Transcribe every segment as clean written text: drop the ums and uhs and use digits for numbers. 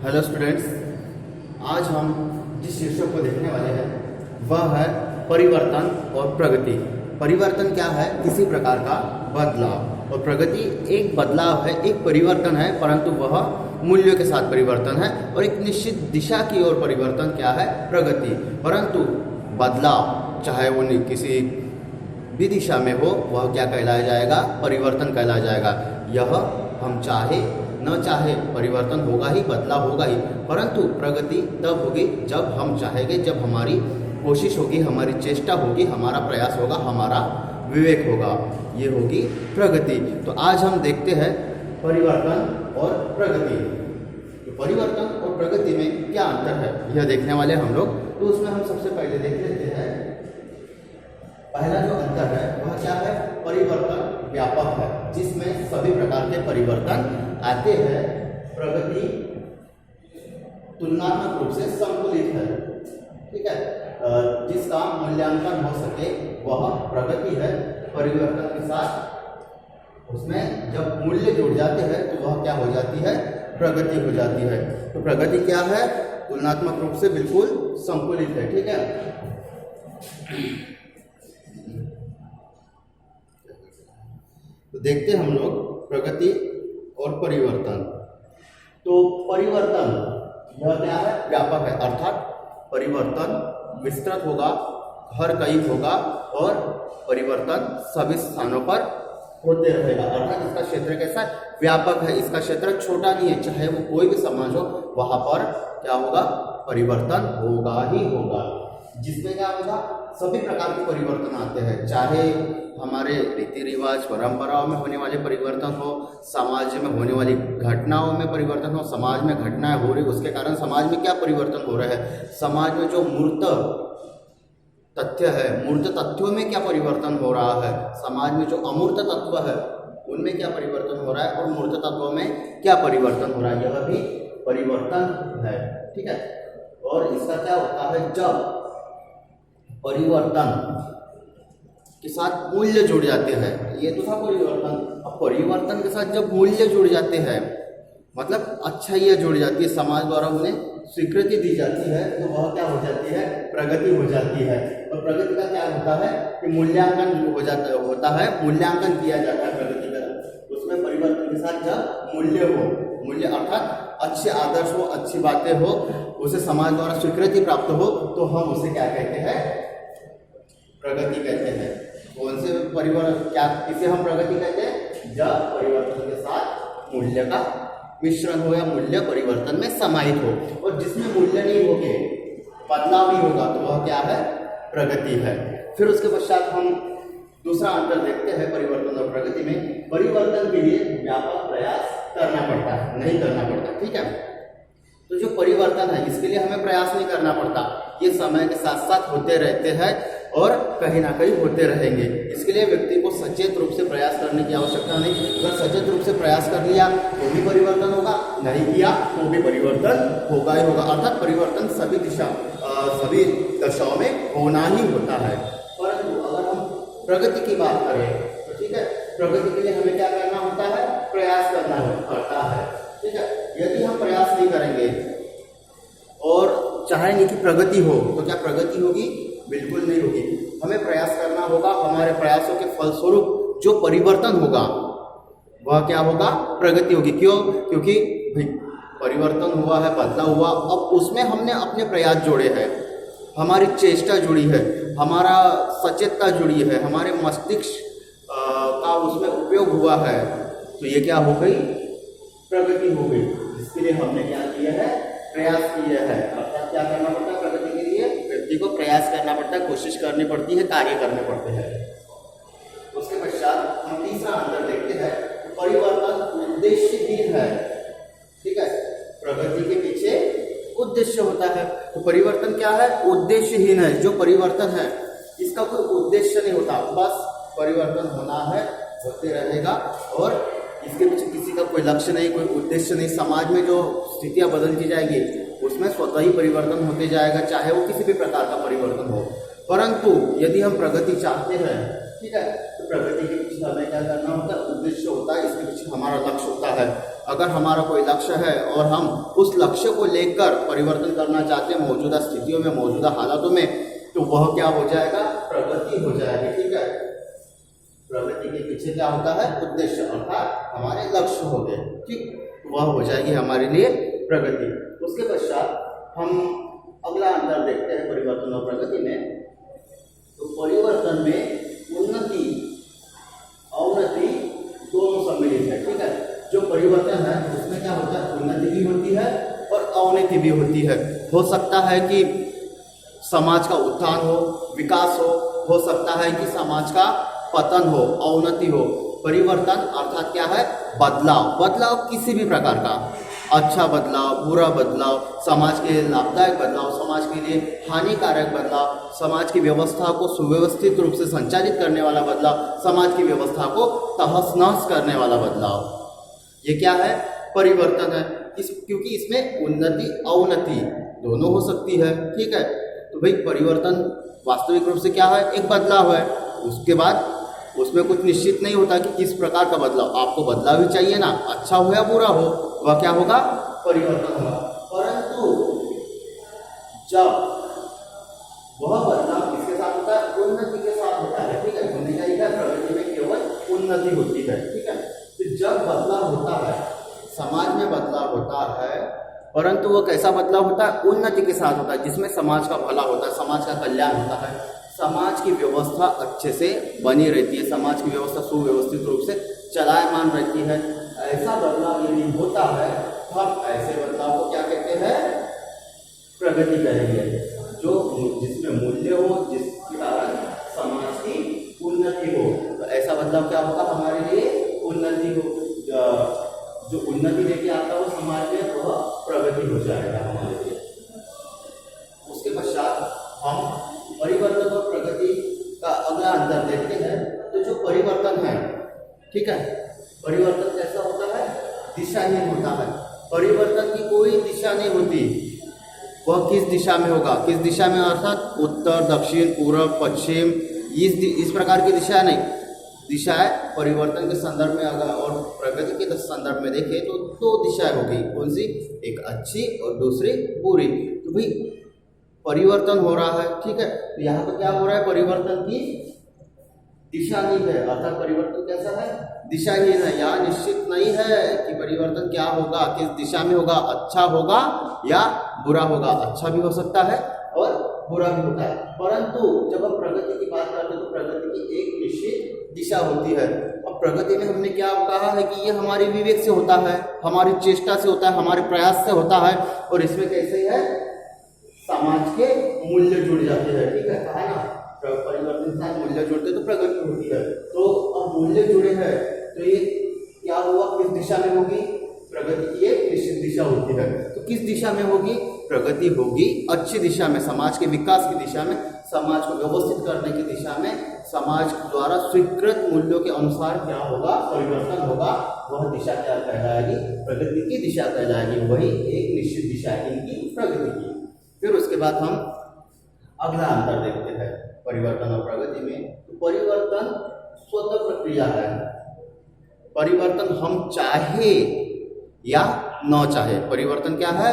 Hello students, आज हम जिस शीर्षक को देखने वाले हैं वह है परिवर्तन और प्रगति। परिवर्तन क्या है? किसी प्रकार का बदलाव, और प्रगति एक बदलाव है, एक परिवर्तन है, परंतु वह मूल्यों के साथ परिवर्तन है। और एक निश्चित दिशा की ओर परिवर्तन क्या है? प्रगति। परंतु बदलाव चाहे वो किसी भी दिशा में हो, वह क्या कहलाया जाएगा? परिवर्तन कहलाया जाएगा। यह हम चाहे न चाहे परिवर्तन होगा ही, बदलाव होगा ही, परंतु प्रगति तब होगी जब हम चाहेंगे, जब हमारी कोशिश होगी, हमारी चेष्टा होगी, हमारा प्रयास होगा, हमारा विवेक होगा, ये होगी प्रगति। तो आज हम देखते हैं परिवर्तन और प्रगति। तो परिवर्तन और प्रगति में क्या अंतर है यह देखने वाले हम लोग। तो उसमें हम सबसे पहले देख लेते हैं, पहला जो अंतर है वह क्या है? परिवर्तन व्यापक है, जिसमें सभी प्रकार के परिवर्तन आते हैं। प्रगति तुलनात्मक रूप से संतुलित है, ठीक है। जिसका मूल्यांकन हो सके वह प्रगति है। परिवर्तन के साथ उसमें जब मूल्य जुड़ जाते हैं तो वह क्या हो जाती है? प्रगति हो जाती है। तो प्रगति क्या है? तुलनात्मक रूप से बिल्कुल संतुलित है, ठीक है। तो देखते हैं हम लोग प्रगति और परिवर्तन। तो परिवर्तन यह क्या है? व्यापक है, अर्थात परिवर्तन विस्तृत होगा, हर कहीं होगा, और परिवर्तन सभी स्थानों पर होते रहेगा। अर्थात इसका क्षेत्र कैसा है? व्यापक है, इसका क्षेत्र छोटा नहीं है। चाहे वो कोई भी समाज हो, वहां पर क्या होगा? परिवर्तन होगा ही होगा। जिसमें क्या होगा? सभी प्रकार के परिवर्तन आते हैं, चाहे हमारे रीति रिवाज परंपराओं में होने वाले परिवर्तन हो, समाज में होने वाली घटनाओं में परिवर्तन हो। समाज में घटनाएं हो रही, उसके कारण समाज में क्या परिवर्तन हो रहा है? समाज में जो मूर्त तथ्य है, मूर्त तथ्यों में क्या परिवर्तन हो रहा है? समाज में जो अमूर्त तत्व है उनमें क्या परिवर्तन हो रहा है, और मूर्त तत्वों में क्या परिवर्तन हो रहा है? यह भी परिवर्तन है, ठीक है। और इसका क्या होता है? जब परिवर्तन के साथ मूल्य जुड़ जाते हैं, ये तो था परिवर्तन। अब परिवर्तन के साथ जब मूल्य जुड़ जाते हैं, मतलब अच्छाइयाँ जुड़ जाती है, समाज द्वारा उन्हें स्वीकृति दी जाती है, तो वह क्या हो जाती है? प्रगति हो जाती है। और प्रगति का क्या होता है कि मूल्यांकन होता है, मूल्यांकन किया जाता है प्रगति का। उसमें परिवर्तन के साथ जब मूल्य हो, मूल्य अर्थात अच्छे आदर्श हो, अच्छी बातें हो, उसे समाज द्वारा स्वीकृति प्राप्त हो, तो हम उसे क्या कहते हैं? प्रगति कहते हैं। कौन से परिवर्तन, क्या किसे हम प्रगति कहते हैं? जब परिवर्तन के साथ मूल्य का मिश्रण हो या मूल्य परिवर्तन में समाहित हो। और जिसमें मूल्य नहीं होंगे, बदलाव नहीं होगा, तो वह क्या है? प्रगति है। फिर उसके पश्चात हम दूसरा अंतर देखते हैं परिवर्तन और प्रगति में। परिवर्तन के लिए व्यापक प्रयास करना पड़ता है, नहीं करना पड़ता, ठीक है। तो जो परिवर्तन है इसके लिए हमें प्रयास नहीं करना पड़ता, ये समय के साथ साथ होते रहते हैं और कहीं ना कहीं होते रहेंगे। इसके लिए व्यक्ति को सचेत रूप से प्रयास करने की आवश्यकता नहीं। अगर सचेत रूप से प्रयास कर लिया तो भी परिवर्तन होगा, नहीं किया तो भी परिवर्तन होगा ही होगा। अर्थात परिवर्तन सभी दशाओं में होना ही होता है। परंतु अगर हम प्रगति की बात करें तो ठीक है, प्रगति के लिए हमें क्या करना होता है? प्रयास करना पड़ता है, ठीक है। यदि हम प्रयास नहीं करेंगे और चाहे नहीं कि प्रगति हो, तो क्या प्रगति होगी? बिल्कुल नहीं होगी। हमें प्रयास करना होगा, हमारे प्रयासों के फलस्वरूप जो परिवर्तन होगा वह क्या होगा? प्रगति होगी। क्यों? क्योंकि परिवर्तन हुआ है, बदलाव हुआ, अब उसमें हमने अपने प्रयास जोड़े हैं, हमारी चेष्टा जुड़ी है, हमारा सचेतता जुड़ी है, हमारे मस्तिष्क का उसमें उपयोग हुआ है, तो ये क्या हो गई? प्रगति हो गई। इसके लिए हमने क्या किया है? प्रयास किया है। अर्थात क्या करना पड़ता है? प्रगति के लिए व्यक्ति को प्रयास करना पड़ता है, कोशिश करनी पड़ती है, कार्य करने पड़ते हैं। उसके पश्चात हम तीसरा अंतर देखते हैं, परिवर्तन उद्देश्यहीन है, ठीक है। प्रगति के पीछे उद्देश्य होता है, तो परिवर्तन क्या है? उद्देश्यहीन है। जो परिवर्तन है इसका कोई उद्देश्य नहीं होता, बस परिवर्तन होना है, होते रहेगा, और इसके पीछे किसी का कोई लक्ष्य नहीं, कोई उद्देश्य नहीं। समाज में जो स्थितियां बदलती जाएगी उसमें स्वतः ही परिवर्तन होते जाएगा, चाहे वो किसी भी प्रकार का परिवर्तन हो। परंतु यदि हम प्रगति चाहते हैं, ठीक है, तो प्रगति के पीछे हमें क्या करना होता है? उद्देश्य होता है, इसके पीछे हमारा लक्ष्य होता है। अगर हमारा कोई लक्ष्य है और हम उस लक्ष्य को लेकर परिवर्तन करना चाहते हैं मौजूदा स्थितियों में, मौजूदा हालातों में, तो वह क्या हो जाएगा? प्रगति हो जाएगी। ठीक है, प्रगति के पीछे क्या होता है? उद्देश्य, अर्थात हमारे लक्ष्य हो गए। ठीक, वह हो जाएगी हमारे लिए प्रगति। उसके पश्चात हम अगला अंतर देखते हैं परिवर्तन और प्रगति में। तो परिवर्तन में उन्नति अवनति दोनों सम्मिलित है। ठीक है, जो परिवर्तन है उसमें क्या होता है? उन्नति भी होती है और अवनति भी होती है। हो सकता है कि समाज का उत्थान हो, विकास हो सकता है कि समाज का पतन हो, अवनति हो। परिवर्तन अर्थात क्या है? बदलाव। बदलाव किसी भी प्रकार का, अच्छा बदलाव, बुरा बदलाव, समाज के लिए लाभदायक बदलाव, समाज के लिए हानिकारक बदलाव, समाज की व्यवस्था को सुव्यवस्थित रूप से संचालित करने वाला बदलाव, समाज की व्यवस्था को तहस नहस करने वाला बदलाव, ये क्या है? परिवर्तन है। क्योंकि इसमें उन्नति अवनति दोनों हो सकती है। ठीक है, तो भाई परिवर्तन वास्तविक रूप से क्या है? एक बदलाव है। उसके बाद उसमें कुछ निश्चित नहीं होता कि किस प्रकार का बदलाव। आपको बदलाव भी चाहिए ना, अच्छा हो या बुरा हो, वह क्या होगा? परिवर्तन होगा। परंतु जब वह बदलाव किसके साथ होता है? उन्नति के साथ होता है। ठीक है, होने का क्या? प्रगति में केवल उन्नति होती है। ठीक है, तो जब बदलाव होता है, समाज में बदलाव होता है, परंतु वह कैसा बदलाव होता है? उन्नति के साथ होता है, जिसमें समाज का भला होता है, समाज का कल्याण होता है, समाज की व्यवस्था अच्छे से बनी रहती है, समाज की व्यवस्था सुव्यवस्थित रूप से चलायमान रहती है। ऐसा बदलाव यदि होता है, हम ऐसे बदलाव को क्या कहते हैं? प्रगति कहेंगे। जो जिसमें मूल्य हो, जिसके कारण समाज की उन्नति हो, तो ऐसा बदलाव क्या होगा? हमारे लिए उन्नति हो। जो उन्नति लेके आता हो समाज में, वह प्रगति हो जाएगा हमारे लिए। उसके पश्चात हम परिवर्तन और प्रगति का अगला अंतर देखते हैं। तो जो परिवर्तन है, ठीक है, परिवर्तन कैसा होता है? दिशाहीन होता है। परिवर्तन की कोई दिशा नहीं होती। वह किस दिशा में होगा? किस दिशा में अर्थात उत्तर, दक्षिण, पूर्व, पश्चिम, इस प्रकार की दिशा नहीं। दिशा है परिवर्तन के संदर्भ में अगर और प्रगति के संदर्भ में देखें तो दो दिशाएं होगी। कौन सी? एक अच्छी और दूसरी बुरी। तो भाई परिवर्तन हो रहा है, ठीक है, तो यहाँ पर क्या हो रहा है? परिवर्तन की दिशा नहीं है, अर्थात परिवर्तन कैसा है? दिशाहीन है। यहाँ निश्चित नहीं है कि परिवर्तन क्या होगा, किस दिशा में होगा, अच्छा होगा या बुरा होगा। अच्छा भी हो सकता है और बुरा भी होता है। परंतु जब हम प्रगति की बात करते हैं तो प्रगति की एक निश्चित दिशा होती है। अब प्रगति में हमने क्या कहा है कि ये हमारे विवेक से होता है, हमारी चेष्टा से होता है, हमारे प्रयास से होता है। और इसमें कैसे है? समाज के मूल्य जुड़ जाते हैं। ठीक है, कहा ना, परिवर्तन के साथ मूल्य जुड़ते तो प्रगति होती है। तो अब मूल्य जुड़े हैं तो ये क्या हुआ? किस दिशा में होगी? प्रगति की एक निश्चित दिशा होती है। तो किस दिशा में होगी? प्रगति होगी अच्छी दिशा में, समाज के विकास की दिशा में, समाज को व्यवस्थित करने की दिशा में, समाज द्वारा स्वीकृत मूल्यों के अनुसार क्या होगा? परिवर्तन होगा। वह दिशा क्या कहलाएगी? प्रगति की दिशा कहलाएगी। वही एक निश्चित दिशा है इनकी, प्रगति की। फिर उसके बाद हम अगला अंतर देखते हैं परिवर्तन और प्रगति में। तो परिवर्तन स्वतः प्रक्रिया है। परिवर्तन हम चाहे या न चाहे, परिवर्तन क्या है?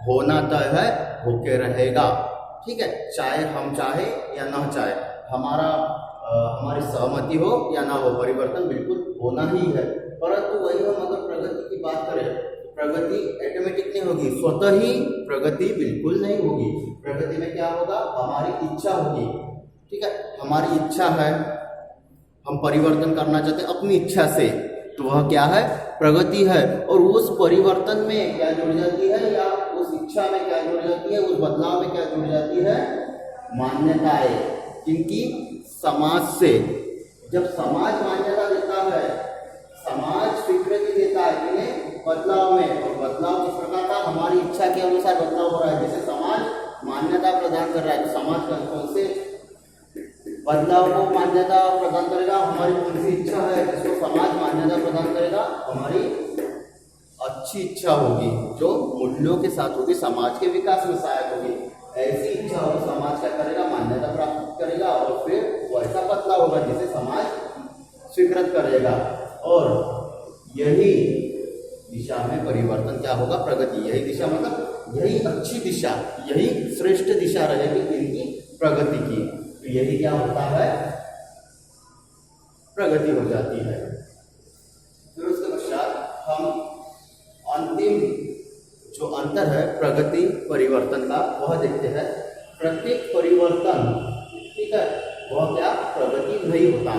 होना तय है, होके रहेगा। ठीक है, चाहे हम चाहे या न चाहे, हमारी सहमति हो या ना हो, परिवर्तन बिल्कुल होना ही है। परंतु वही हम अगर प्रगति की बात करें, प्रगति ऑटोमेटिक नहीं होगी, स्वतः ही प्रगति बिल्कुल नहीं होगी। प्रगति में क्या होगा? हमारी इच्छा होगी। ठीक है, हमारी इच्छा है, हम परिवर्तन करना चाहते हैं अपनी इच्छा से, तो वह क्या है? प्रगति है। और उस परिवर्तन में क्या जुड़ जाती है, या उस इच्छा में क्या जुड़ जाती है, उस बदलाव में क्या जुड़ जाती है? मान्यताएं। किनकी? समाज से। जब समाज मान्यता देता है, समाज स्वीकृति देता है इन्हें बदलाव में, और बदलाव किस प्रकार का? हमारी इच्छा के अनुसार बदलाव हो रहा है। जैसे समाज मान्यता प्रदान कर रहा है, तो समाज का कौन से बदलाव को मान्यता प्रदान करेगा? हमारी कौन सी इच्छा है जिसको समाज मान्यता प्रदान करेगा? हमारी अच्छी इच्छा होगी जो मूल्यों के साथ होगी, समाज के विकास में सहायक होगी। ऐसी इच्छा हो समाज क्या करेगा? मान्यता प्राप्त करेगा, और फिर वैसा बदलाव होगा जिसे समाज स्वीकृत करेगा। और यही दिशा में परिवर्तन क्या होगा? प्रगति। यही दिशा मतलब यही अच्छी दिशा, यही श्रेष्ठ दिशा रहेगी इनकी प्रगति की। तो यही क्या होता है? प्रगति हो जाती है। फिर उसके पश्चात हम अंतिम जो अंतर है प्रगति परिवर्तन का वह देखते हैं। प्रत्येक परिवर्तन, ठीक है, वह क्या? प्रगति नहीं होता।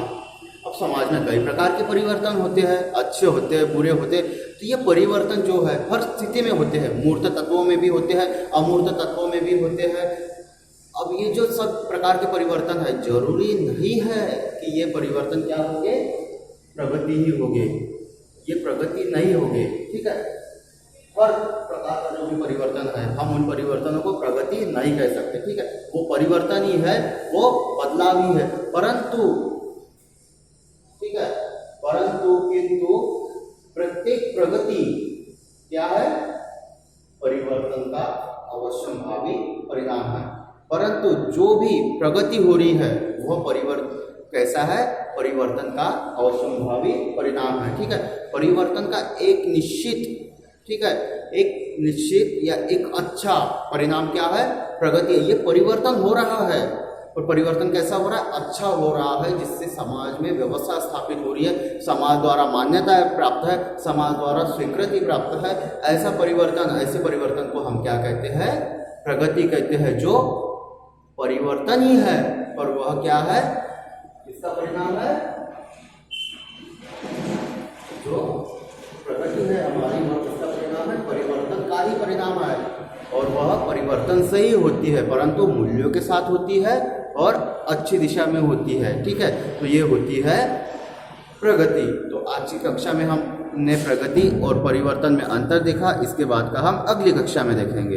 अब समाज में कई प्रकार के परिवर्तन होते हैं, अच्छे होते हैं, बुरे होते हैं। तो ये परिवर्तन जो है हर स्थिति में होते हैं, मूर्त तत्वों में भी होते हैं, अमूर्त तत्वों में भी होते हैं। अब ये जो सब प्रकार के परिवर्तन है, जरूरी नहीं है कि ये परिवर्तन क्या होंगे? प्रगति ही होंगे, ये प्रगति नहीं होंगे, ठीक है। हर प्रकार का जो भी परिवर्तन है, हम उन परिवर्तनों को प्रगति नहीं कह सकते, ठीक है। वो परिवर्तन ही है, वो बदलाव ही है, परंतु, ठीक है, परंतु किंतु प्रत्येक प्रगति क्या है? परिवर्तन का अवश्यंभावी परिणाम है। परंतु जो भी प्रगति हो रही है वह परिवर्तन कैसा है? परिवर्तन का अवश्यंभावी परिणाम है, ठीक है। परिवर्तन का एक निश्चित, ठीक है, एक निश्चित या एक अच्छा परिणाम क्या है? प्रगति है। ये परिवर्तन हो रहा है, और परिवर्तन कैसा हो रहा है? अच्छा हो रहा है, जिससे समाज में व्यवस्था स्थापित हो रही है, समाज द्वारा मान्यता प्राप्त है, समाज द्वारा स्वीकृति प्राप्त है। ऐसा परिवर्तन, ऐसे परिवर्तन को हम क्या कहते हैं? प्रगति कहते हैं, जो परिवर्तन ही है, पर वह क्या है? किसका परिणाम है? जो प्रगति है हमारी, वह किसका परिणाम है? परिवर्तन का ही परिणाम है, और वह परिवर्तन से ही होती है, परंतु मूल्यों के साथ होती है और अच्छी दिशा में होती है, ठीक है। तो ये होती है प्रगति। तो आज की कक्षा में हमने प्रगति और परिवर्तन में अंतर देखा। इसके बाद का हम अगली कक्षा में देखेंगे।